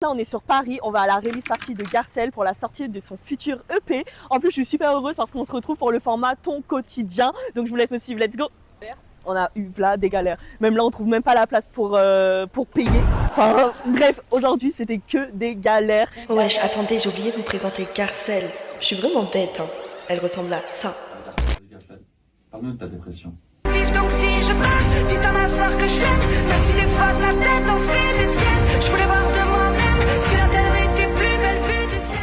Là, on est sur Paris, on va à la release party de Garcelle pour la sortie de son futur EP. En plus, je suis super heureuse parce qu'on se retrouve pour le format Ton quotidien. Donc, je vous laisse me suivre, let's go. On a eu là des galères. Même là, on trouve même pas la place pour payer. Enfin, bref, aujourd'hui, c'était que des galères. Wesh, attendez, j'ai oublié de vous présenter Garcelle. Je suis vraiment bête, hein. Elle ressemble à ça. Garcelle, parle-nous de ta dépression. Donc si je pars, dites à ma soeur que je l'aime. Même si des fois sa tête en fait des siennes. Je voulais voir de moi-même si la terre était plus belle vue du ciel.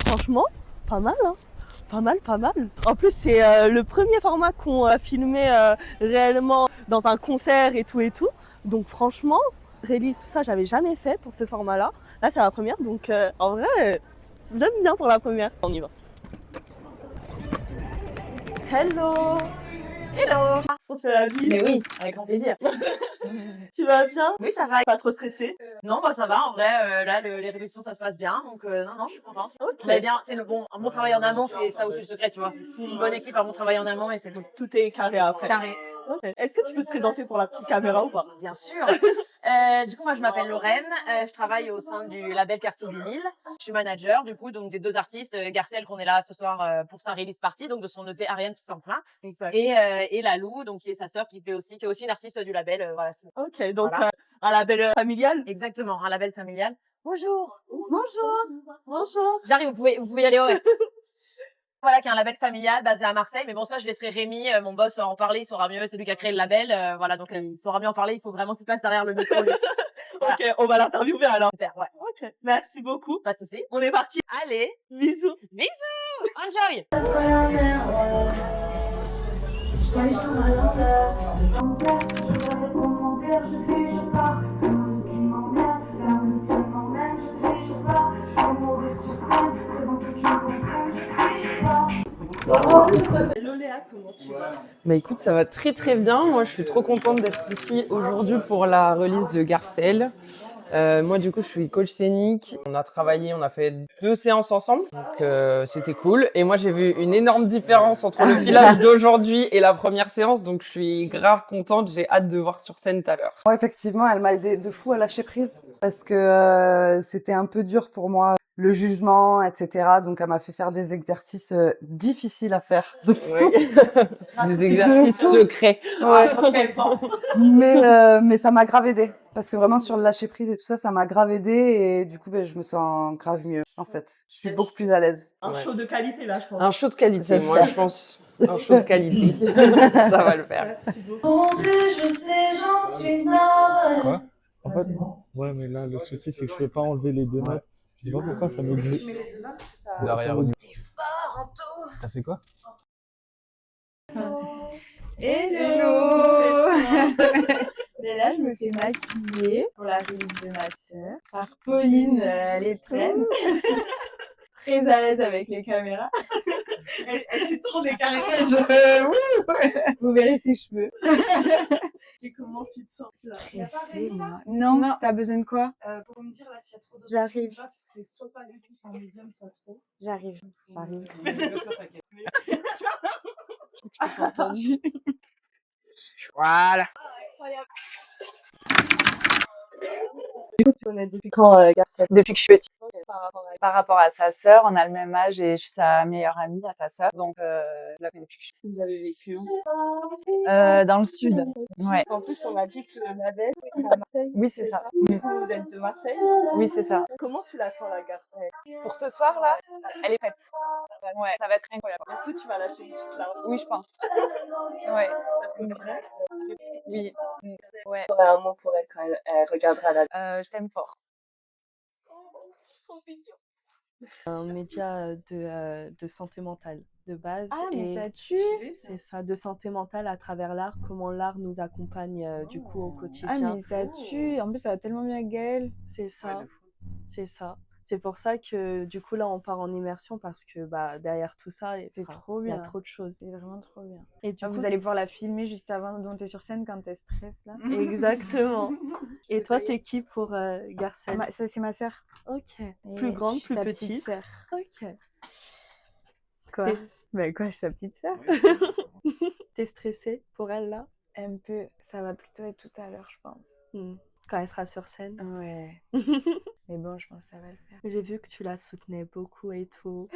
Franchement, pas mal, hein. Pas mal, pas mal. En plus, c'est le premier format qu'on a filmé réellement dans un concert et tout et tout. Donc franchement, release, tout ça, j'avais jamais fait pour ce format-là. Là, c'est la première, donc en vrai, j'aime bien pour la première. On y va. Hello. Hello! On se fait la bise. Mais oui, avec grand plaisir. Tu vas bien? Oui, ça va. Pas trop stressée? Non, bah ça va, en vrai, là, les répétitions, ça se passe bien, donc non, je suis contente. Ok. On est bien, c'est un bon travail en amont, c'est ça aussi le secret, tu vois. Une bonne équipe, un bon travail en amont, et c'est cool. Tout est carré à faire. Carré. Okay. Est-ce que tu peux te présenter pour la petite caméra ou pas? Bien sûr. Du coup, moi, je m'appelle Lorraine. Je travaille au sein du label Quartier 8000. Je suis manager, du coup, donc des deux artistes, Garcelle, qu'on est là ce soir pour sa release party, donc de son EP Ariane qui s'en plaint. Exact. Et Lalou, donc qui est sa sœur, qui est aussi une artiste du label, voilà. Ok, donc Voilà. un label familial? Exactement, un label familial. Bonjour. Bonjour. Bonjour. J'arrive, vous pouvez y aller. Ouais. Voilà, qui est un label familial basé à Marseille. Mais bon, ça, je laisserai Rémi, mon boss, en parler. Il saura mieux. C'est lui qui a créé le label. Voilà, donc il saura mieux en parler. Il faut vraiment qu'il passe derrière le micro. Voilà. Ok, on va l'interviewer alors. Super, ouais. Ok, merci beaucoup. Pas de souci. On est parti. Allez, Bisous. bisous, enjoy. Hello Léa, comment tu vas? Bah écoute, ça va très très bien. Moi, je suis trop contente d'être ici aujourd'hui pour la release de Garcelle. Moi, du coup, je suis coach scénique. On a travaillé, on a fait 2 séances ensemble, donc c'était cool. Et moi, j'ai vu une énorme différence entre le filage d'aujourd'hui et la première séance, donc je suis grave contente. J'ai hâte de voir sur scène tout à l'heure. Ouais, effectivement, elle m'a aidé de fou à lâcher prise parce que c'était un peu dur pour moi, le jugement, etc. Donc, elle m'a fait faire des exercices difficiles à faire. De fou. Oui. Des exercices secrets. Ouais. Mais ça m'a grave aidé parce que vraiment sur le lâcher prise et tout ça, ça m'a grave aidé et du coup, ben, je me sens grave mieux. En fait, je suis beaucoup plus à l'aise. Un show de qualité là, je pense. Un show de qualité, J'espère. moi, je pense. Un show de qualité. Ça va le faire. Merci beaucoup. En plus, je sais, j'en suis navrée. Quoi? En fait, ouais, mais là, le souci, c'est que je peux pas enlever les 2 notes. Je sais pas pourquoi ça me grille. mets les 2 notes que ça... Derrière. T'es fort, Anto. T'as fait quoi? Hello. Mais là, je me fais maquiller pour la release de ma sœur par Pauline. Elle est très à l'aise avec les caméras. Elle s'est trop décarrée. Vous verrez ses cheveux. Et comment tu te sens là? Stressée, moi. Non, t'as besoin de quoi? Pour me dire là s'il y a trop de... J'arrive. Parce que c'est soit pas du tout son médium, soit trop. J'arrive. Je t'ai pas entendu. Voilà. Du coup, tu connais depuis quand Garcelle? Depuis que je suis petite. Par rapport à sa sœur, on a le même âge et je suis sa meilleure amie à sa sœur. Donc, je la connais depuis que je suis petite. Vous avez vécu où? Dans le sud. Ouais. En plus, on m'a dit que le label est à Marseille. Oui, c'est ça. Du coup, vous êtes de Marseille. Oui, c'est ça. Comment tu la sens la Garcelle? Pour ce soir, là, elle est prête. Ouais, ça va être incroyable. Est-ce que tu vas lâcher une petite larme? Oui, je pense. Ouais. Parce que vrai, Oui. Ouais. j'aurais un mot pour elle quand elle regardera la Je t'aime fort. un média de santé mentale de base. Ah, mais et ça tue. c'est ça, de santé mentale à travers l'art, comment l'art nous accompagne du coup au Ah, quotidien. mais ça tue. En plus, ça va tellement bien avec Gaëlle. C'est ça, c'est ça. C'est pour ça que du coup là on part en immersion parce que bah derrière tout ça, C'est enfin, trop il y a bien. trop de choses. C'est vraiment trop bien. Et du coup, Vous allez pouvoir la filmer juste avant de monter sur scène quand elle stresse, là. exactement. Et toi, t'es qui pour Garcelle? Ça, c'est ma sœur. Ok. Et Plus grande, je suis plus sa petite. petite sœur. Ok. Quoi? Et- Ben quoi, je suis sa petite sœur. T'es stressée pour elle là? Un peu. Ça va plutôt être tout à l'heure, je pense. Quand elle sera sur scène. Ouais. Mais bon, je pense que ça va le faire. J'ai vu que tu la soutenais beaucoup et tout.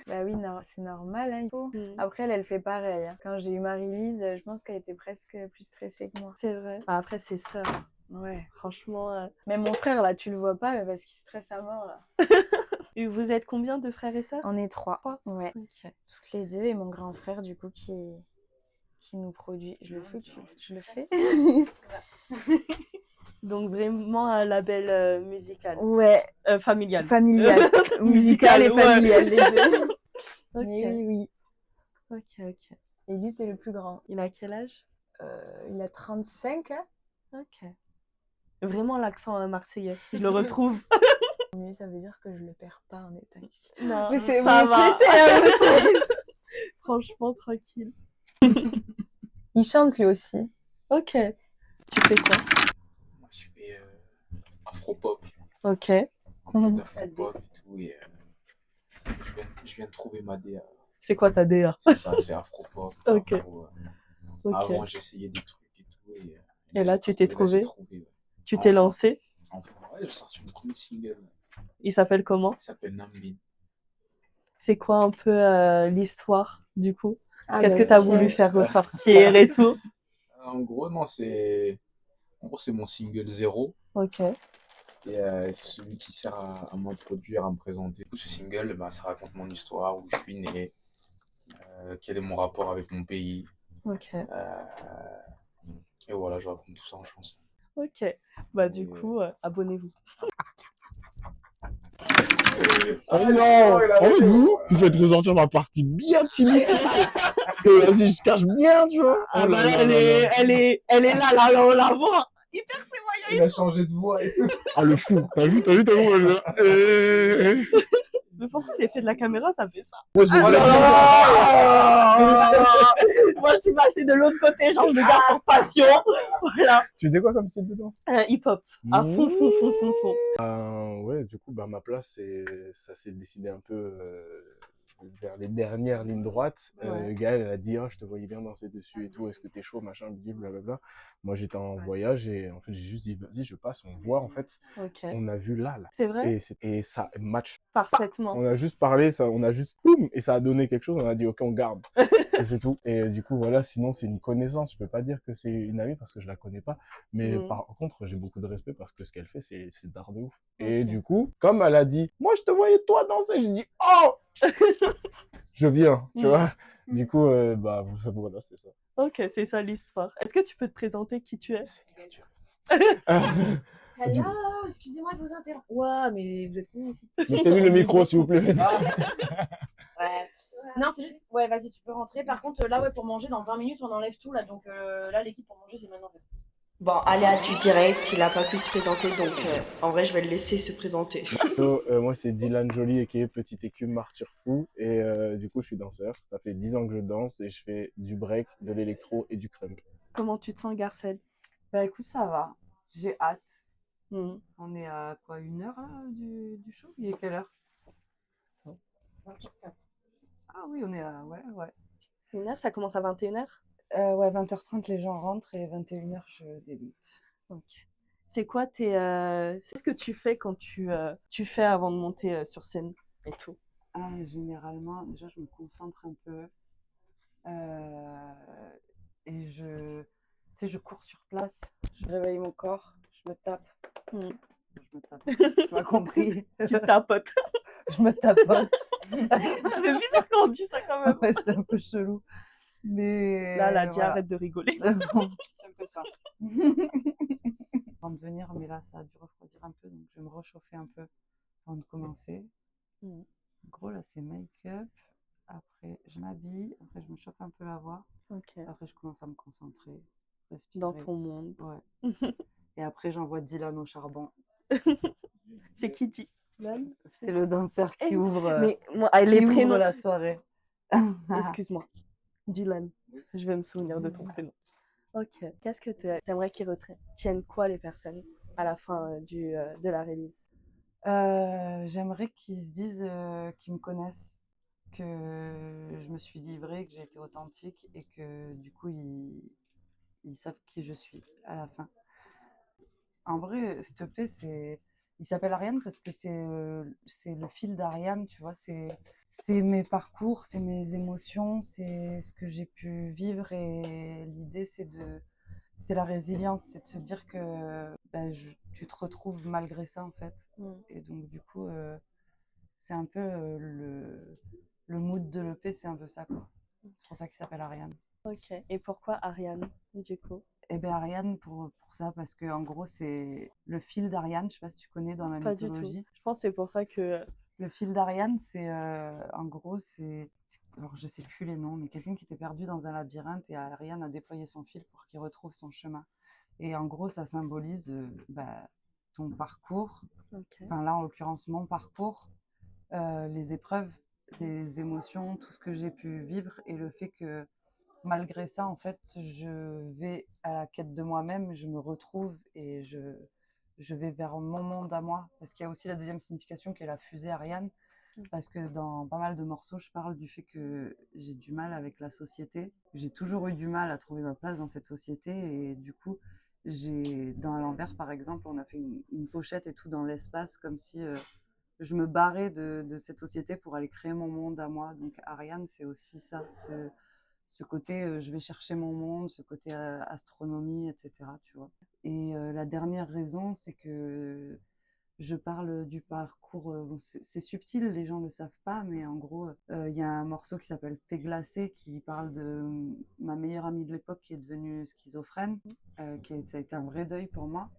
Bah oui, non, c'est normal, hein, il faut. Mm. Après, elle fait pareil, hein. Quand j'ai eu Marie-Lise, je pense qu'elle était presque plus stressée que moi. C'est vrai. Ah, après, c'est ça. Ouais. Franchement. Même mon frère, là, tu le vois pas, mais parce qu'il stresse à mort, là. Et vous êtes combien de frères et sœurs? On est 3. Ouais. Ok. Toutes les deux, et mon grand frère, du coup, qui nous produit. Je le fais, je le fais. Donc vraiment un label musical. Ouais. Familial. Familial. Musical et ouais. familial, les deux. Ok. Mais oui. Ok. Et lui, c'est le plus grand. Il a quel âge? Il a 35, hein. Ok. Vraiment l'accent marseillais. Je le retrouve. Mais ça veut dire que je le perds pas en étant ici. Non, Mais c'est ça vous va. stressez, hein, vous stressez. Franchement, tranquille. Il chante lui aussi. Ok. Tu fais quoi? Moi, je fais afro-pop. Ok. Un peu d'afro-pop et tout. Et je viens de trouver ma DA. C'est quoi ta DA? C'est ça, c'est afro-pop. Ok. Ok. Avant, j'essayais des trucs et tout. Et là, tu t'es trouvé? Ouais. Tu t'es lancé? Enfin, ouais, j'ai sorti mon premier single. Il s'appelle comment? Il s'appelle Nambin. C'est quoi un peu l'histoire du coup? Ah, Qu'est-ce bah, que tu as tiens. voulu faire ressortir et tout? En gros, non, c'est mon single 0. Ok. Et c'est celui qui sert à moi de produire, à me présenter. Ce single, bah, ça raconte mon histoire, où je suis né, quel est mon rapport avec mon pays. Ok. Et voilà, je raconte tout ça en chanson. Ok. Bah du coup, abonnez-vous. Oh non! En fait, vous faites ressortir ma partie bien timide. Que vas-y, je cache bien, tu vois. Ah Oh bah là là, là elle est là, on la voit. Hyper ses moyens. Il a changé de voix et tout. Ah, le fou. T'as vu, moi, Mais pourquoi l'effet de la caméra, ça fait ça? Moi, je vais Moi, je suis passée de l'autre côté, genre je le garde pour passion. Voilà. Tu faisais quoi comme style dedans? Hip-hop. À fond. Ouais, du coup, bah, ma place, ça s'est décidé un peu vers les dernières lignes droites. Ouais. Gaëlle, elle a dit, oh, je te voyais bien danser dessus et tout, est-ce que t'es chaud, machin, blablabla. Moi, j'étais en voyage et en fait, j'ai juste dit, vas-y, je passe, on voit, en fait. Ok. On a vu là. C'est vrai? Et ça match Parfaitement. On a juste parlé, ça, on a juste boum, et ça a donné quelque chose, on a dit, ok, on garde. Et c'est tout. Et du coup, voilà, sinon, c'est une connaissance. Je peux pas dire que c'est une amie parce que je la connais pas. Mais par contre, j'ai beaucoup de respect parce que ce qu'elle fait, c'est d'art de ouf. Et du coup, comme elle a dit, moi, je te voyais toi danser, j'ai dit, oh! Je viens, tu vois. Du coup, bah, voilà, c'est ça. Ok, c'est ça l'histoire. Est-ce que tu peux te présenter qui tu es? Hello, excusez-moi de vous interrompre. Ouah, mais vous êtes con ici. Mettez-lui le micro, s'il vous plaît. Ouais. Non, c'est juste. Ouais, vas-y, tu peux rentrer. Par contre, là, ouais, pour manger, dans 20 minutes, on enlève tout là. Donc là, l'équipe pour manger, c'est maintenant. Bon, aléa du direct, il a pas pu se présenter, donc en vrai, je vais le laisser se présenter. Moi, c'est Dylan Joly, qui est Petite Écume Martyr Fou. Et du coup, je suis danseur. Ça fait 10 ans que je danse et je fais du break, de l'électro et du crump. Comment tu te sens, Garcelle? Bah écoute, ça va. J'ai hâte. Mm. On est à quoi, 1 heure là du show? Il est quelle heure? Ah oui, on est à... Ouais. 1h, ça commence à 21h? Ouais, 20h30, les gens rentrent et 21h, je débute. Ok. C'est quoi c'est ce que tu fais quand tu fais avant de monter sur scène et tout? Ah, généralement, déjà, je me concentre un peu. Et tu sais, je cours sur place. Je réveille mon corps. Je me tape. Mm. Je me tape. Tu m'as compris. Tu tapotes. Je me tapote. Ça fait bizarre quand on dit ça quand même. Ouais, c'est un peu chelou. Mais Là, elle a dit voilà. arrête de rigoler. C'est un peu ça. Avant de venir, mais là, ça a dû refroidir un peu, donc je vais me réchauffer un peu avant de commencer. Mm. En gros, là, c'est make-up. Après, je m'habille. Après, je me chauffe un peu la voix. Ok. Après, je commence à me concentrer, respirer. Dans ton monde. Ouais. Et après, j'envoie Dylan au charbon. C'est qui dit Dylan? C'est le danseur qui ouvre, Mais moi, qui les ouvre prénoms. la soirée. Excuse-moi. Dylan. Je vais me souvenir de ton prénom. Ok. Qu'est-ce que t'aimerais qu'ils retiennent quoi les personnes à la fin de la release? J'aimerais qu'ils se disent qu'ils me connaissent, que je me suis livrée, que j'ai été authentique et que du coup ils savent qui je suis à la fin. En vrai, cette EP, Il s'appelle Ariane parce que c'est le fil d'Ariane, tu vois. C'est mes parcours, c'est mes émotions, c'est ce que j'ai pu vivre. Et l'idée, c'est la résilience, c'est de se dire que tu te retrouves malgré ça, en fait. Et donc, du coup, c'est un peu le mood de l'EP, c'est un peu ça, quoi. C'est pour ça qu'il s'appelle Ariane. Ok. Et pourquoi Ariane, du coup? Eh bien, Ariane, pour ça, parce que en gros, c'est le fil d'Ariane. Je sais pas si tu connais dans la Pas du tout. mythologie. Je pense que c'est pour ça que... Le fil d'Ariane, en gros, alors je sais plus les noms, mais quelqu'un qui était perdu dans un labyrinthe et Ariane a déployé son fil pour qu'il retrouve son chemin. Et en gros, ça symbolise ton parcours. Ok. Enfin, là, en l'occurrence, mon parcours, les épreuves, les émotions, tout ce que j'ai pu vivre et le fait que malgré ça, en fait, je vais à la quête de moi-même, je me retrouve et je vais vers mon monde à moi. Parce qu'il y a aussi la deuxième signification qui est la fusée Ariane. Parce que dans pas mal de morceaux, je parle du fait que j'ai du mal avec la société. J'ai toujours eu du mal à trouver ma place dans cette société. Et du coup, dans À l'envers, par exemple, on a fait une pochette et tout dans l'espace, comme si je me barrais de cette société pour aller créer mon monde à moi. Donc Ariane, c'est aussi ça. C'est ce côté je vais chercher mon monde, ce côté astronomie, etc. Tu vois. Et la dernière raison, c'est que je parle du parcours. Bon, c'est subtil, les gens ne le savent pas, mais en gros, il y a un morceau qui s'appelle Thé glacé qui parle de ma meilleure amie de l'époque qui est devenue schizophrène, ça a été un vrai deuil pour moi.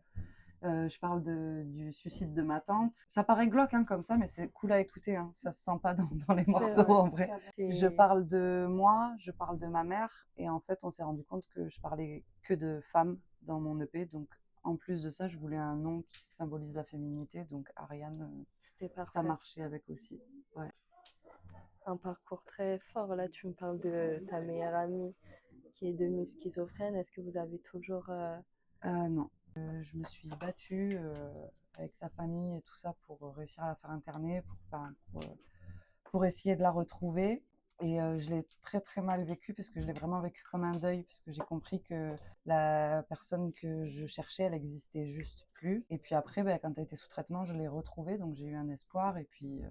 Je parle du suicide de ma tante. Ça paraît glauque comme ça, mais c'est cool à écouter. Hein. Ça se sent pas dans les morceaux en vrai. Je parle de moi, je parle de ma mère, et en fait, on s'est rendu compte que je parlais que de femmes dans mon EP. Donc, en plus de ça, je voulais un nom qui symbolise la féminité. Donc, Ariane, ça marchait avec aussi. Ouais. Un parcours très fort. Là, tu me parles de ta meilleure amie qui est devenue schizophrène. Est-ce que vous avez toujours... Non. Je me suis battue avec sa famille et tout ça pour réussir à la faire interner, pour essayer de la retrouver. Et je l'ai très très mal vécu parce que je l'ai vraiment vécu comme un deuil, parce que j'ai compris que la personne que je cherchais, elle existait juste plus. Et puis après, quand elle était sous traitement, je l'ai retrouvée, donc j'ai eu un espoir. Et puis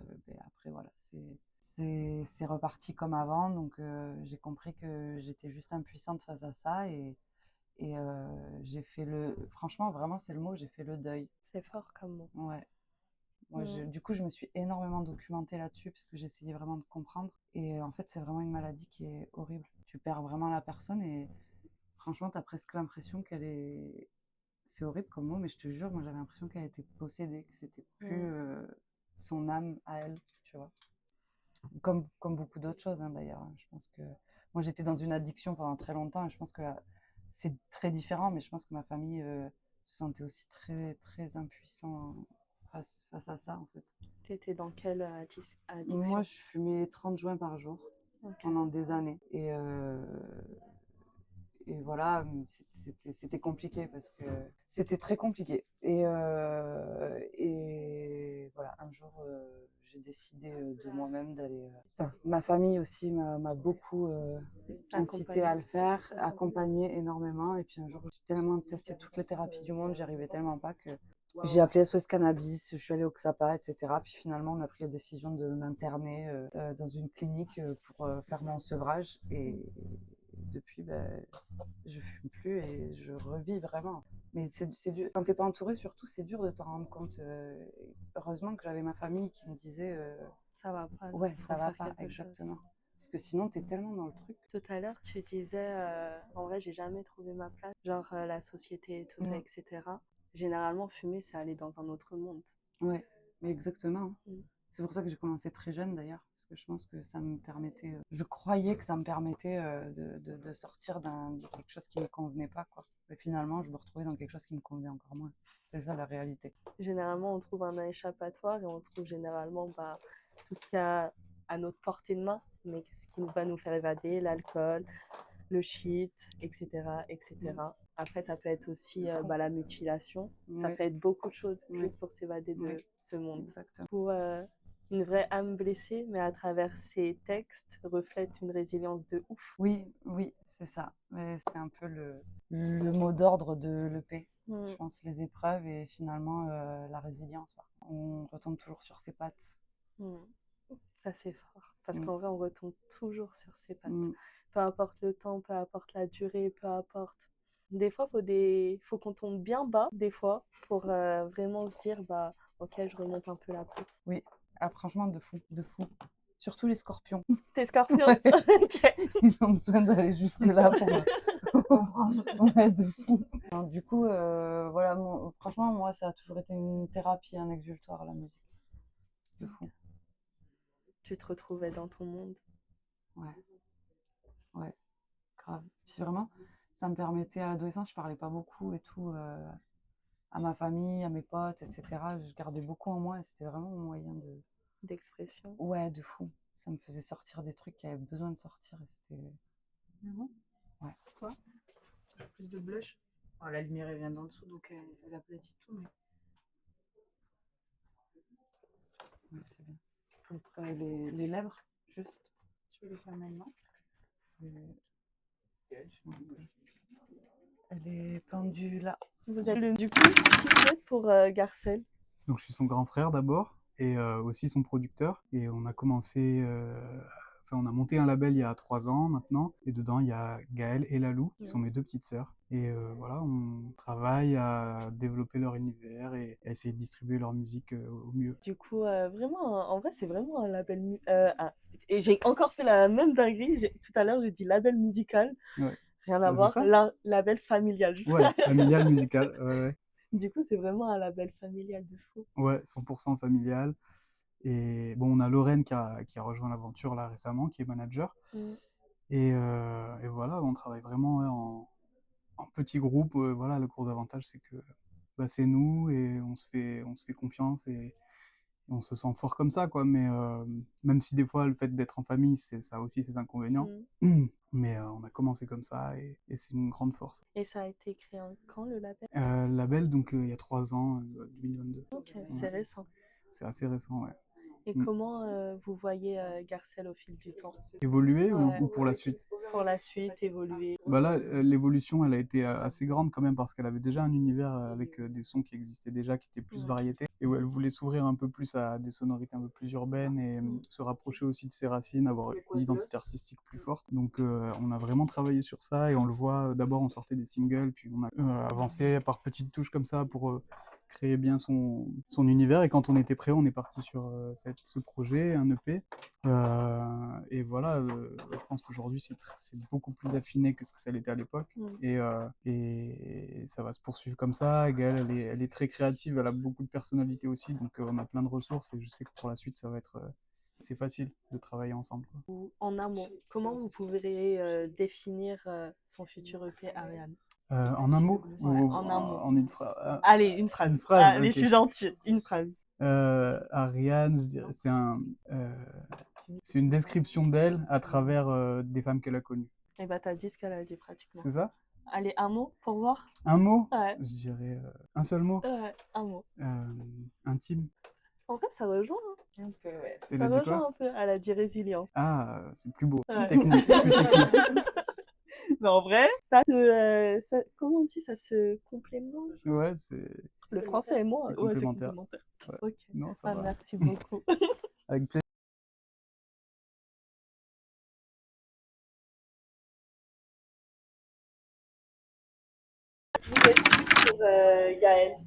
après, voilà, c'est reparti comme avant. Donc j'ai compris que j'étais juste impuissante face à ça. Et j'ai fait franchement, vraiment, c'est le mot, j'ai fait le deuil. C'est fort comme mot. Ouais. Moi, du coup, je me suis énormément documentée là-dessus parce que j'essayais vraiment de comprendre. Et en fait, c'est vraiment une maladie qui est horrible. Tu perds vraiment la personne et franchement, t'as presque l'impression qu'elle est... C'est horrible comme mot, mais je te jure, moi, j'avais l'impression qu'elle était possédée, que c'était plus son âme à elle, tu vois. Comme beaucoup d'autres choses, d'ailleurs. Je pense que... Moi, j'étais dans une addiction pendant très longtemps et je pense que c'est très différent, mais je pense que ma famille se sentait aussi très, très impuissant face à ça, en fait. T'étais dans quelle addiction? Moi, je fumais 30 joints par jour pendant des années. Et voilà, c'était compliqué parce que c'était très compliqué. Et voilà, un jour, j'ai décidé de moi-même d'aller... ma famille aussi m'a beaucoup incité à le faire, accompagné énormément. Et puis un jour, j'ai tellement testé toutes les thérapies du monde, j'y arrivais tellement pas que j'ai appelé SOS Cannabis, je suis allée au XAPA, etc. Puis finalement, on a pris la décision de m'interner dans une clinique pour faire mon sevrage. Et depuis, je fume plus et je revis vraiment. Mais c'est dur. Quand t'es pas entouré, surtout, c'est dur de t'en rendre compte. Heureusement que j'avais ma famille qui me disait ça va pas. Ouais, ça va pas, exactement. Parce que sinon, t'es tellement dans le truc. Tout à l'heure, tu disais, en vrai, j'ai jamais trouvé ma place. Genre la société et tout ça, etc. Généralement, fumer, c'est aller dans un autre monde. Ouais, mais exactement. C'est pour ça que j'ai commencé très jeune d'ailleurs, parce que je pense que ça me permettait, je croyais que ça me permettait de sortir de quelque chose qui me convenait pas, quoi. Mais finalement, je me retrouvais dans quelque chose qui me convenait encore moins. C'est ça la réalité. Généralement, on trouve un échappatoire et on trouve généralement tout ce qu'il y a à notre portée de main, mais ce qui va nous faire évader, l'alcool, le shit, etc., etc. Après, ça peut être aussi la mutilation. Ça peut être beaucoup de choses juste pour s'évader de ce monde. Exactement. Pour une vraie âme blessée, mais à travers ces textes, reflète une résilience de ouf. Oui, c'est ça. Mais c'est un peu le mot d'ordre de l'EP. Je pense les épreuves et finalement la résilience. On retombe toujours sur ses pattes. Ça, c'est fort. Parce qu'en vrai, on retombe toujours sur ses pattes. Mm. Peu importe le temps, peu importe la durée, peu importe. Des fois, faut qu'on tombe bien bas, des fois, pour vraiment se dire, bah, ok, je remonte un peu la pente. Oui, ah, franchement, de fou, de fou. Surtout les scorpions. T'es scorpion? Ouais. Ok. Ils ont besoin d'aller jusque-là pour... Ouais, de fou. Alors, du coup, voilà, franchement, moi, ça a toujours été une thérapie, un exutoire, la musique. De fou. Tu te retrouvais dans ton monde. Ouais. Ouais, grave. Puis vraiment, ça me permettait, à l'adolescence, je parlais pas beaucoup et tout, à ma famille, à mes potes, etc. Je gardais beaucoup en moi et c'était vraiment mon moyen de... D'expression. Ouais, de fou. Ça me faisait sortir des trucs qui avaient besoin de sortir et c'était... Ouais. Pour toi, tu as plus de blush. Oh, la lumière elle vient d'en dessous donc elle aplatit tout. Mais... Ouais, c'est bien. Après, les lèvres, juste. Tu veux les faire maintenant? Elle est pendue là. Vous êtes du coup, qui vous êtes pour Garcelle? Donc je suis son grand frère d'abord et aussi son producteur. Et on a commencé, on a monté un label il y a 3 ans maintenant. Et dedans il y a Gaëlle et Lalou qui sont mes 2 petites sœurs. Et voilà, on travaille à développer leur univers et à essayer de distribuer leur musique au mieux. Du coup, vraiment, en vrai, c'est vraiment un label. Et j'ai encore fait la même dinguerie. Tout à l'heure, j'ai dit label musical. Ouais. Rien à Ouais, voir. c'est ça. Label familial. Ouais, familial, musical. Ouais. Du coup, c'est vraiment un label familial de fou. Ouais, 100% familial. Et bon, on a Lorraine qui a rejoint l'aventure là récemment, qui est manager. Et voilà, on travaille vraiment en petit groupe. Voilà, le gros avantage, c'est que bah, c'est nous et on se fait confiance et on se sent fort comme ça, quoi. Mais même si des fois, le fait d'être en famille, ça a aussi ses inconvénients. Mais on a commencé comme ça et c'est une grande force. Et ça a été créé quand, le label? Le label, donc, il y a 3 ans, 2022. Ok, c'est récent. C'est assez récent, ouais. Et comment vous voyez Garcelle au fil du temps? Évoluer ou pour la suite? Pour la suite, évoluer. Bah là, l'évolution, elle a été assez grande quand même parce qu'elle avait déjà un univers avec des sons qui existaient déjà, qui étaient plus variétés et où elle voulait s'ouvrir un peu plus à des sonorités un peu plus urbaines et se rapprocher aussi de ses racines, avoir une identité artistique plus forte. Donc on a vraiment travaillé sur ça et on le voit, d'abord on sortait des singles, puis on a avancé par petites touches comme ça pour créer bien son univers et quand on était prêt, on est parti sur ce projet, un EP. Et voilà, je pense qu'aujourd'hui c'est beaucoup plus affiné que ce que ça l'était à l'époque et ça va se poursuivre comme ça. Gaëlle, elle est très créative, elle a beaucoup de personnalité aussi, donc on a plein de ressources et je sais que pour la suite ça va être c'est facile de travailler ensemble, quoi. En amont, comment vous pourriez définir son futur EP, Ariane? En un mot Ouais, en un mot. En une phrase? Allez, une phrase. Une phrase, Allez, ok. je suis gentil. Une phrase. Ariane, je dirais, c'est une description d'elle à travers des femmes qu'elle a connues. Et bah, t'as dit ce qu'elle a dit pratiquement. C'est ça? Allez, un mot pour voir? Un mot? Ouais. Je dirais un seul mot. Un mot. Intime. En fait, ça rejoint. Un peu, ouais. Elle Ça a dit rejoint quoi? un peu. Elle a dit résilience. Ah, c'est plus beau. Ouais. Technique, plus technique. Mais en vrai, comment on dit, ça se complémente? Ouais, c'est... Le français est moi. C'est Ouais, c'est complémentaire. complémentaire. Ouais. Ok. Non, ça va. Merci beaucoup. Avec plaisir. Vous êtes plus pour Gaëlle.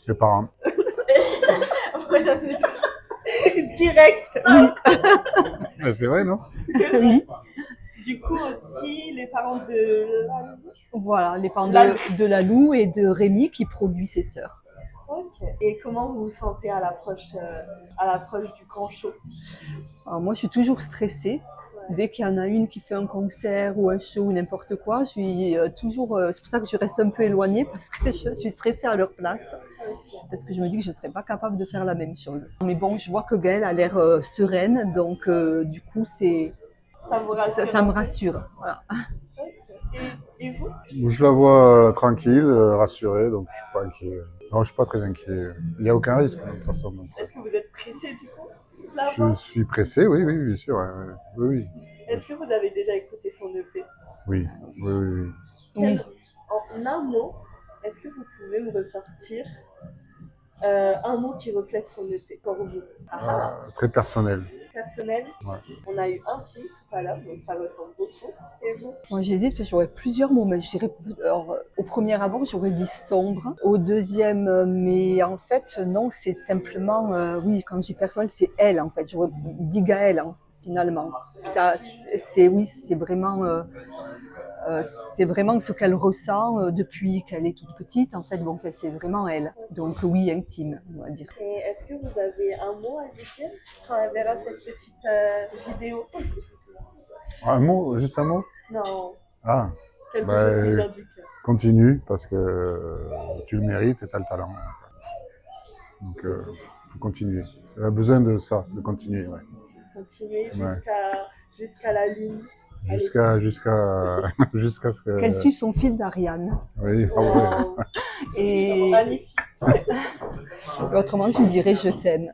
Les parents. Voilà. Direct. Mais c'est vrai, non? Oui. Du coup aussi, les parents de Lalou. Voilà, les parents Lalou. de Lalou et de Rémi qui produit ses sœurs. Ok. Et comment vous vous sentez à l'approche du grand show? Alors moi, je suis toujours stressée. Dès qu'il y en a une qui fait un concert ou un show ou n'importe quoi, je suis toujours... c'est pour ça que je reste un peu éloignée parce que je suis stressée à leur place. Parce que je me dis que je ne serais pas capable de faire la même chose. Mais bon, je vois que Gaëlle a l'air sereine, donc du coup, ça me rassure. Voilà. Et vous? Je la vois tranquille, rassurée, donc je suis pas inquiet. Non, je suis pas très inquiet. Il n'y a aucun risque, de toute façon. Donc. Est-ce que vous êtes pressé du coup de la Je voir? suis pressé, oui, bien sûr. Oui, oui. Est-ce que vous avez déjà écouté son EP? Oui. En un mot, Est-ce que vous pouvez me ressortir un mot qui reflète son EP pour vous? Très personnel. Personnel. Ouais. On a eu un team tout à l'heure, donc ça ressemble beaucoup. Et vous? Moi j'hésite parce que j'aurais plusieurs mots, mais je dirais, alors, au premier abord j'aurais dit sombre, au deuxième, mais en fait non, c'est simplement, oui, quand je dis personnel, c'est elle en fait, j'aurais dit Gaëlle finalement. Ça, oui, c'est vraiment ce qu'elle ressent depuis qu'elle est toute petite. En fait, bon, fait, c'est vraiment elle. Donc oui, intime, on va dire. Et est-ce que vous avez un mot à lui dire quand elle verra cette petite vidéo? Un mot, juste un mot? Non. Ah. Quelque chose qui vient du cœur. Continue, parce que tu le mérites et tu as le talent. Donc, il faut continuer. Elle a besoin de ça, de continuer, ouais. Continuer jusqu'à la lune. Jusqu'à ce que... Qu'elle suive son fil d'Ariane. Oui, ah ouais. Et... Magnifique. Autrement, je lui dirais je t'aime.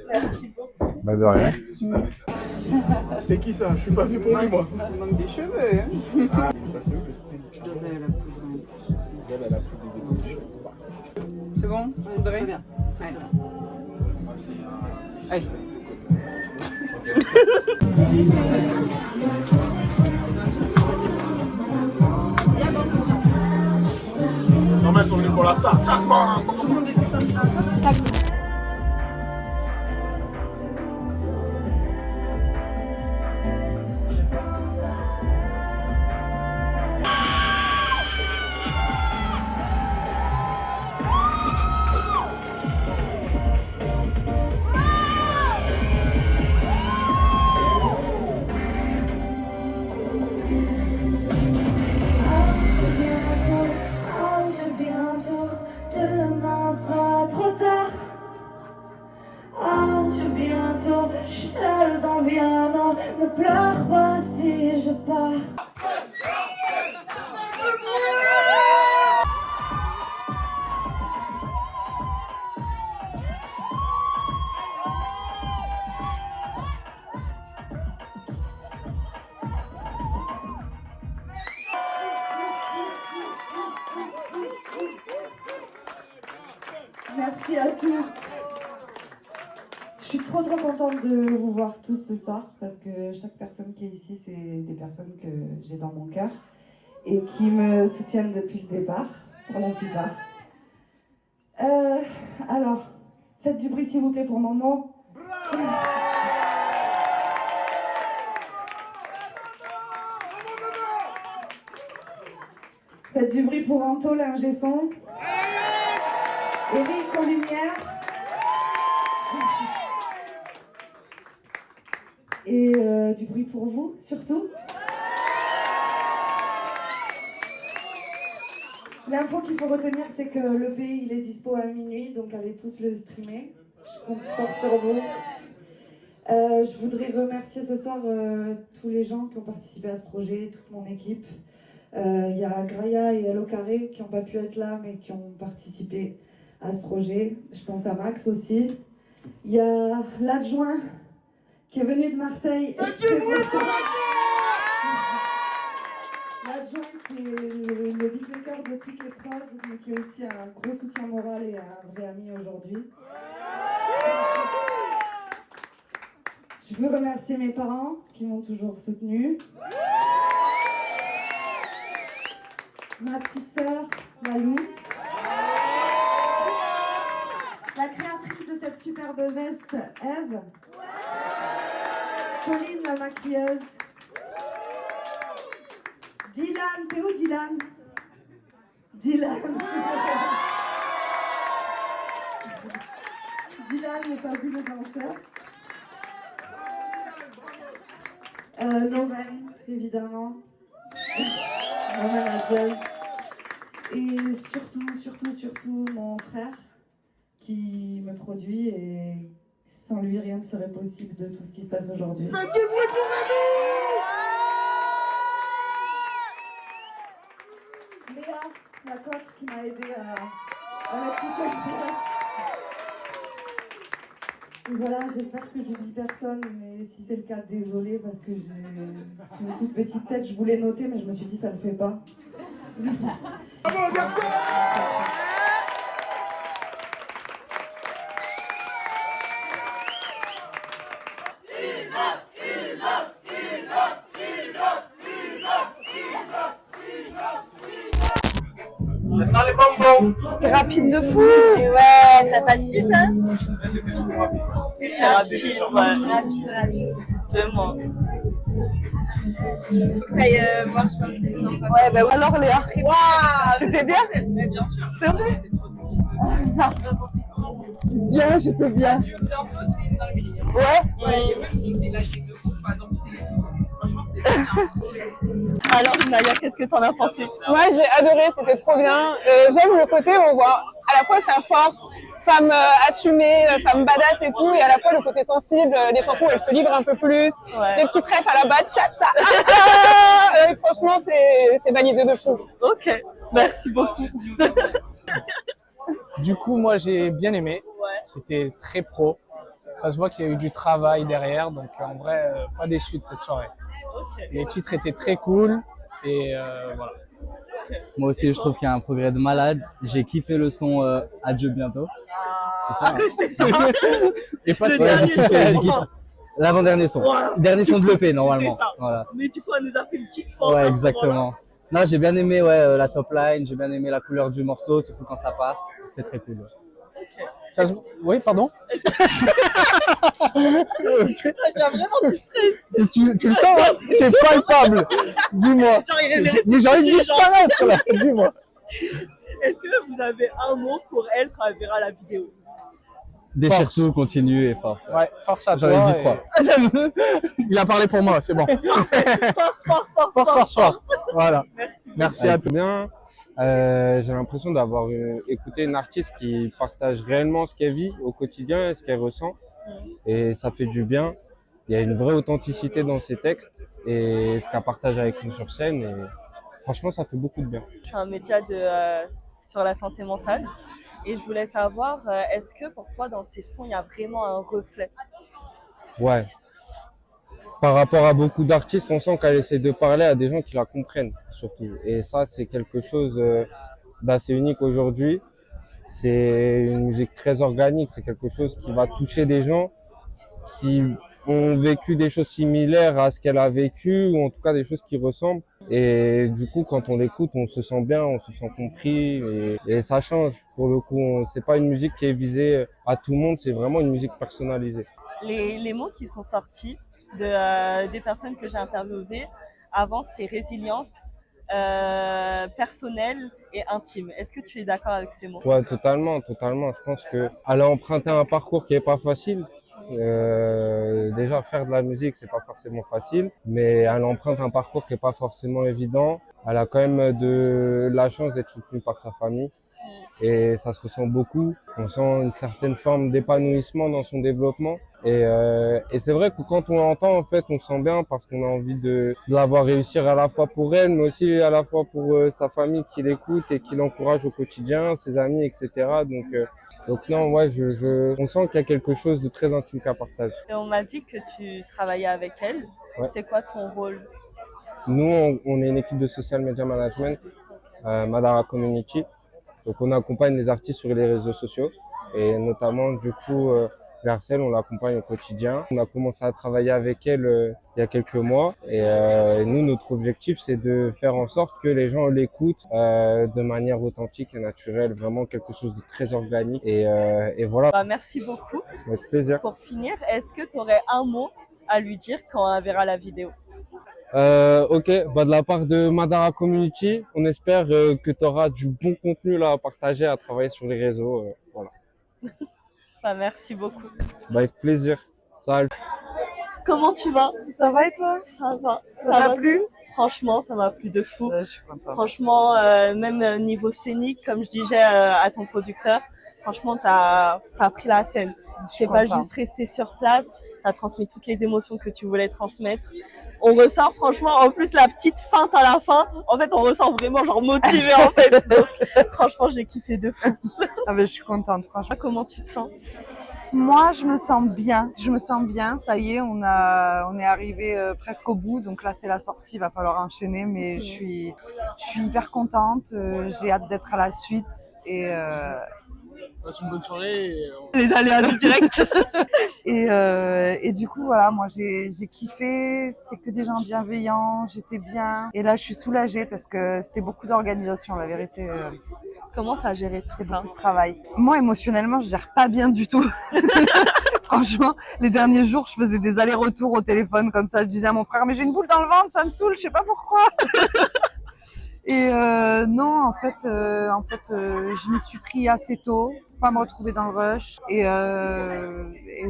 Merci beaucoup. Bah de rien. C'est qui ça? Je suis pas venu pour lui, moi. Il manque des cheveux. Hein. Ah, bah c'est où le style? José, elle a plus Elle a pris des évolutions. C'est bon? Vous avez? Bien. Allez. Allez. Non mais ils sont venus pour la star. Demain sera trop tard. Adieu bientôt, je suis seule dans le piano. Ne pleure pas si je pars. Merci à tous. Je suis trop contente de vous voir tous ce soir parce que chaque personne qui est ici, c'est des personnes que j'ai dans mon cœur et qui me soutiennent depuis le départ, pour la plupart. Alors, faites du bruit s'il vous plaît pour Momo. Faites du bruit pour Anto, l'ingé son. Eric en lumière. Et du bruit pour vous, surtout. L'info qu'il faut retenir, c'est que l'EP, il est dispo à minuit, donc allez tous le streamer. Je compte fort sur vous. Je voudrais remercier ce soir tous les gens qui ont participé à ce projet, toute mon équipe. Il y a Graya et Hello Carré qui n'ont pas pu être là, mais qui ont participé à ce projet. Je pense à Max aussi. Il y a l'adjoint qui est venu de Marseille. L'adjoint qui est le beatmaker de toutes les prods, mais qui est aussi un gros soutien moral et un vrai ami aujourd'hui. Je veux remercier mes parents qui m'ont toujours soutenue. Ma petite sœur, Malou. La créatrice de cette superbe veste, Eve. Pauline, la maquilleuse. Dylan, t'es où Dylan? Dylan. Dylan, le fabuleux danseur. Lorraine, évidemment. Mon manager. Et surtout, mon frère qui me produit et sans lui, rien ne serait possible de tout ce qui se passe aujourd'hui. Faites du bruit pour Rémi! Léa, la coach qui m'a aidé à mettre tout ça en place. Et voilà, j'espère que j'oublie personne, mais si c'est le cas, désolée parce que j'ai une toute petite tête, je voulais noter, mais je me suis dit ça le fait pas. Bravo, garçon! C'était rapide de fou. Et ouais, ça passe vite, hein. C'était rapide, rapide. Vraiment. Faut que t'ailles voir, je pense, les gens. Ouais, bah alors Léa. Waouh, c'était bien. Mais bien sûr. C'est vrai. Tu t'as senti comment? Bien, j'étais bien. Bientôt, c'était une dinguerie. Ouais. Ouais, et même tu t'es lâché de ouf à danser et tout. Franchement, c'était trop bien. Alors Naya, qu'est-ce que t'en as pensé? Moi, j'ai adoré, c'était trop bien. J'aime le côté où on voit à la fois sa force, femme assumée, femme badass et tout, et à la fois le côté sensible, les chansons où elle se livre un peu plus, les petits refs à la bachata. Franchement, c'est validé de fou. Ok, merci beaucoup. Du coup, moi, j'ai bien aimé. C'était très pro. Ça se voit qu'il y a eu du travail derrière, donc en vrai, pas déçu de cette soirée. Les titres étaient très cool et voilà. Moi aussi, je trouve qu'il y a un progrès de malade. J'ai kiffé le son Adieu bientôt. C'est ça. Et pas Ouais, j'ai kiffé. L'avant-dernier son. Voilà. Dernier son de l'EP, normalement. C'est ça. Voilà. Mais du coup, elle nous a fait une petite forme. Ouais, exactement. Non, j'ai bien aimé la top line, j'ai bien aimé la couleur du morceau, surtout quand ça part. C'est très cool. Ça se... Oui, pardon. J'ai vraiment du stress. Tu le sens, hein? C'est palpable. Dis-moi. Mais j'ai envie de disparaître là. Dis-moi. Est-ce que vous avez un mot pour elle quand elle verra la vidéo? Déchire tout, continue et force. Ouais, force à toi. J'en ai dit 3. Il a parlé pour moi, c'est bon. Force. Voilà. Merci à toi. Bien. J'ai l'impression d'avoir écouté une artiste qui partage réellement ce qu'elle vit au quotidien et ce qu'elle ressent. Et ça fait du bien. Il y a une vraie authenticité dans ses textes et ce qu'elle partage avec nous sur scène. Et franchement, ça fait beaucoup de bien. Je suis un média sur la santé mentale. Et je voulais savoir, est-ce que pour toi, dans ces sons, il y a vraiment un reflet? Ouais. Par rapport à beaucoup d'artistes, on sent qu'elle essaie de parler à des gens qui la comprennent, surtout. Et ça, c'est quelque chose d'assez unique aujourd'hui. C'est une musique très organique, c'est quelque chose qui va toucher des gens qui ont vécu des choses similaires à ce qu'elle a vécu, ou en tout cas des choses qui ressemblent. Et du coup, quand on l'écoute, on se sent bien, on se sent compris, et ça change. Pour le coup, c'est pas une musique qui est visée à tout le monde, c'est vraiment une musique personnalisée. Les mots qui sont sortis des personnes que j'ai interviewées avant, c'est résilience, personnelle et intime. Est-ce que tu es d'accord avec ces mots? Ouais, totalement. Je pense qu'elle a emprunté un parcours qui est pas facile. Déjà, faire de la musique, c'est pas forcément facile, mais elle emprunte un parcours qui est pas forcément évident. Elle a quand même de la chance d'être soutenue par sa famille et ça se ressent beaucoup. On sent une certaine forme d'épanouissement dans son développement et c'est vrai que quand on l'entend, en fait, on se sent bien parce qu'on a envie de la voir réussir à la fois pour elle, mais aussi à la fois pour sa famille qui l'écoute et qui l'encourage au quotidien, ses amis, etc. Donc non, ouais, on sent qu'il y a quelque chose de très intime qu'à partager. Et on m'a dit que tu travaillais avec elle. Ouais. C'est quoi ton rôle? Nous, on est une équipe de social media management, Madara Community. Donc on accompagne les artistes sur les réseaux sociaux et notamment du coup Garcelle, on l'accompagne au quotidien. On a commencé à travailler avec elle il y a quelques mois et nous, notre objectif, c'est de faire en sorte que les gens l'écoutent de manière authentique et naturelle, vraiment quelque chose de très organique et voilà. Bah, merci beaucoup. Avec plaisir. Pour finir, est-ce que tu aurais un mot à lui dire quand elle verra la vidéo? Ok, de la part de Madara Community, on espère que tu auras du bon contenu là à partager, à travailler sur les réseaux. Voilà. Bah, merci beaucoup. Avec plaisir. Salut. Comment tu vas? Ça va et toi? Ça va. Ça t'a plu? Franchement, ça m'a plu de fou. Ouais, je suis contente. Franchement, même niveau scénique, comme je disais à ton producteur, franchement, t'as pris la scène. Tu n'es pas juste resté sur place, t'as transmis toutes les émotions que tu voulais transmettre. On ressort franchement, en plus la petite feinte à la fin, en fait on ressort vraiment genre motivé en fait. Donc franchement j'ai kiffé de fou. Ah ben je suis contente franchement. Comment tu te sens? Moi, je me sens bien. Je me sens bien. Ça y est, on est arrivé presque au bout. Donc là, c'est la sortie. Il va falloir enchaîner. Mais je suis hyper contente. J'ai hâte d'être à la suite. Et Passe une bonne soirée. Les aléas du direct. et du coup, voilà, moi, j'ai kiffé. C'était que des gens bienveillants. J'étais bien. Et là, je suis soulagée parce que c'était beaucoup d'organisation, la vérité. Comment t'as géré tout ça? Beaucoup de travail. Moi, émotionnellement, je gère pas bien du tout. Franchement, les derniers jours, je faisais des allers-retours au téléphone comme ça. Je disais à mon frère, mais j'ai une boule dans le ventre, ça me saoule, je sais pas pourquoi. Et non, en fait, je m'y suis pris assez tôt pour pas me retrouver dans le rush. Et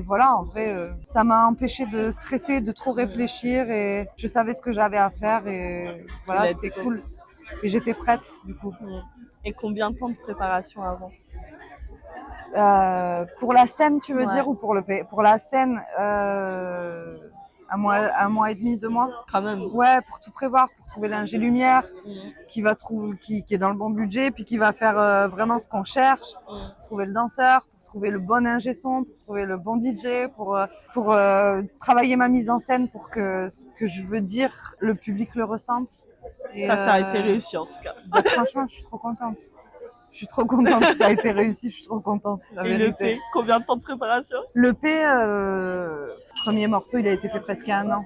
voilà, en vrai, ça m'a empêché de stresser, de trop réfléchir. Et je savais ce que j'avais à faire. Et voilà, c'était cool. Et j'étais prête, du coup. Et combien de temps de préparation avant? Pour la scène, tu veux dire, ou pour le P? Pour la scène, un mois et demi, 2 mois. Quand même. Ouais, pour tout prévoir, pour trouver l'ingé lumière, qui est dans le bon budget, puis qui va faire vraiment ce qu'on cherche, pour trouver le danseur, pour trouver le bon ingé son, pour trouver le bon DJ, pour travailler ma mise en scène pour que ce que je veux dire, le public le ressente. Et ça a été réussi en tout cas. Bah, franchement, je suis trop contente. Je suis trop contente. Ça a été réussi, je suis trop contente. La Et vérité. l'EP, combien de temps de préparation? L'EP, premier morceau, il a été fait presque 1 an.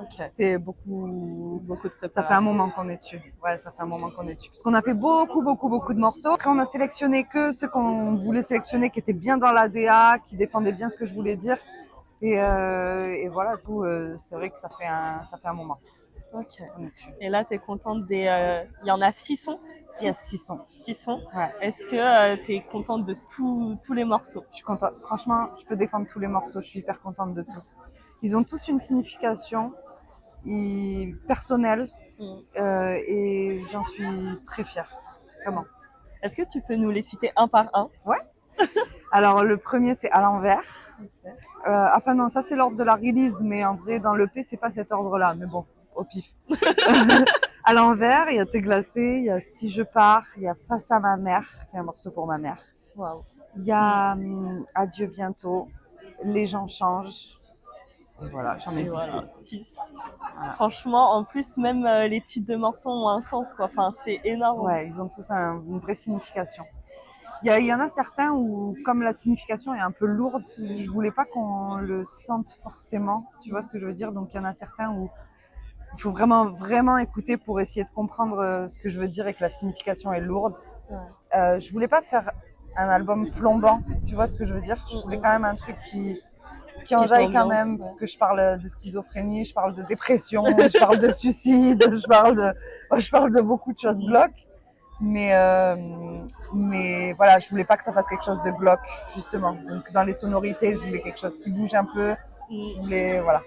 Okay. C'est beaucoup de préparation. Ça fait un moment qu'on est dessus. Ouais, ça fait un moment qu'on est dessus. Parce qu'on a fait beaucoup de morceaux. Après, on a sélectionné que ceux qu'on voulait sélectionner, qui étaient bien dans la DA, qui défendaient bien ce que je voulais dire. Et voilà, du coup, c'est vrai que ça fait un moment. Ok. Et là, tu es contente des... Il y en a 6 sons? Il y a 6 sons. 6 sons. Ouais. Est-ce que tu es contente de tous les morceaux? Je suis contente. Franchement, je peux défendre tous les morceaux. Je suis hyper contente de tous. Ils ont tous une signification personnelle et j'en suis très fière. Vraiment. Est-ce que tu peux nous les citer un par un? Ouais. Alors, le premier, c'est À l'envers. Okay. Enfin, non, ça, c'est l'ordre de la release, mais en vrai, dans l'EP, c'est pas cet ordre-là. Mais bon, au pif. À l'envers, il y a T'es glacé, il y a Si je pars, il y a Face à ma mère, qui est un morceau pour ma mère. Wow. Il y a Adieu bientôt, Les gens changent. Et voilà, j'en ai dit 6. Voilà. Franchement, en plus, même les titres de morceaux ont un sens, quoi. Enfin, c'est énorme. Ouais, ils ont tous une vraie signification. Il y en a certains où, comme la signification est un peu lourde, je voulais pas qu'on le sente forcément. Tu vois ce que je veux dire? Donc, il y en a certains où il faut vraiment écouter pour essayer de comprendre ce que je veux dire et que la signification est lourde. Ouais. Je voulais pas faire un album plombant. Tu vois ce que je veux dire? Je voulais quand même un truc qui enjaille quand même, parce que je parle de schizophrénie, je parle de dépression, je parle de suicide, je parle de beaucoup de choses glauques. Mais voilà, je voulais pas que ça fasse quelque chose de glauque, justement. Donc dans les sonorités, je voulais quelque chose qui bouge un peu. Je voulais, voilà,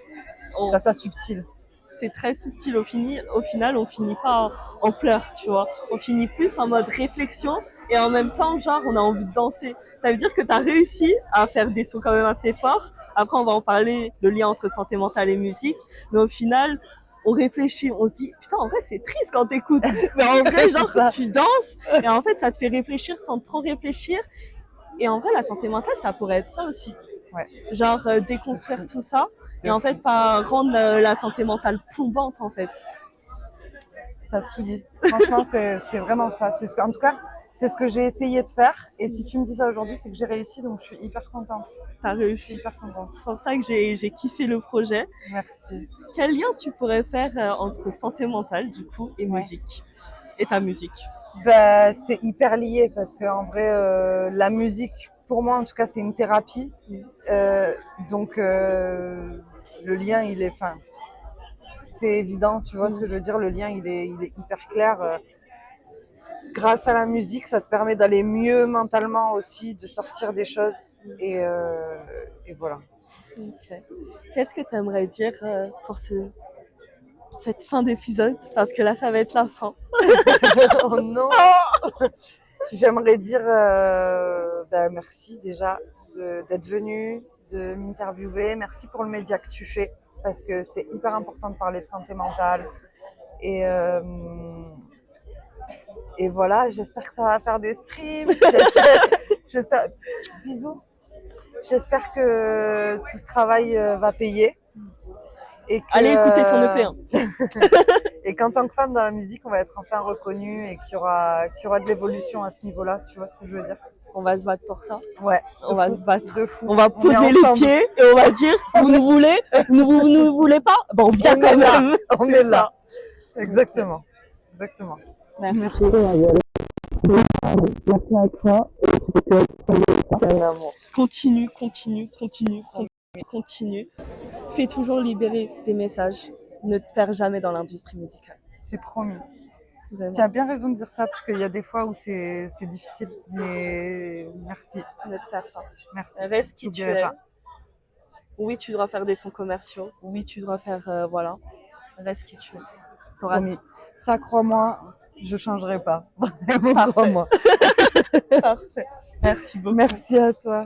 que ça soit subtil. C'est très subtil. Au final, on finit pas en pleurs, tu vois. On finit plus en mode réflexion et en même temps, genre, on a envie de danser. Ça veut dire que tu as réussi à faire des sons quand même assez forts. Après, on va en parler, le lien entre santé mentale et musique. Mais au final, on réfléchit, on se dit, putain, en vrai, c'est triste quand t'écoutes. Mais en vrai, genre, tu danses et en fait, ça te fait réfléchir sans trop réfléchir. Et en vrai, la santé mentale, ça pourrait être ça aussi. Ouais. Genre, déconstruire tout ça et en fait, pas rendre la santé mentale plombante, en fait. T'as tout dit. Franchement, c'est vraiment ça. En tout cas, c'est ce que j'ai essayé de faire. Et si tu me dis ça aujourd'hui, c'est que j'ai réussi. Donc, je suis hyper contente. T'as réussi. Je suis hyper contente. C'est pour ça que j'ai kiffé le projet. Merci. Quel lien tu pourrais faire entre santé mentale, du coup, et musique? Et ta musique? Bah, c'est hyper lié parce qu'en vrai, la musique, pour moi, en tout cas, c'est une thérapie. Donc, le lien, il est... Enfin, c'est évident, tu vois ce que je veux dire? Le lien, il est hyper clair. Grâce à la musique, ça te permet d'aller mieux mentalement aussi, de sortir des choses. Et voilà. Okay. Qu'est-ce que tu aimerais dire pour cette fin d'épisode? Parce que là, ça va être la fin. Oh non! J'aimerais dire merci déjà d'être venu, de m'interviewer. Merci pour le média que tu fais, parce que c'est hyper important de parler de santé mentale. Et voilà, j'espère que ça va faire des streams. J'espère. Bisous. J'espère que tout ce travail va payer. Et que, Allez écouter son EP. Hein. Et qu'en tant que femme dans la musique, on va être enfin reconnue et qu'il y aura de l'évolution à ce niveau-là. Tu vois ce que je veux dire? On va se battre pour ça. Ouais. On va se battre. De fou. On va poser les pieds et on va dire vous nous voulez, vous nous voulez pas. Bon, on vient quand même. On est là. Exactement. Exactement. Merci. Merci à toi. Continue. Fais toujours libérer des messages. Ne te perds jamais dans l'industrie musicale. C'est promis. Vraiment. Tu as bien raison de dire ça parce qu'il y a des fois où c'est difficile. Mais merci. Ne te perds pas. Merci. Reste qui tu es. Pas. Oui, tu dois faire des sons commerciaux. Oui, tu dois faire voilà. Reste qui tu es. Promis. Ça, crois-moi, je changerai pas. Vraiment, crois-moi. Parfait. Merci beaucoup. Merci à toi.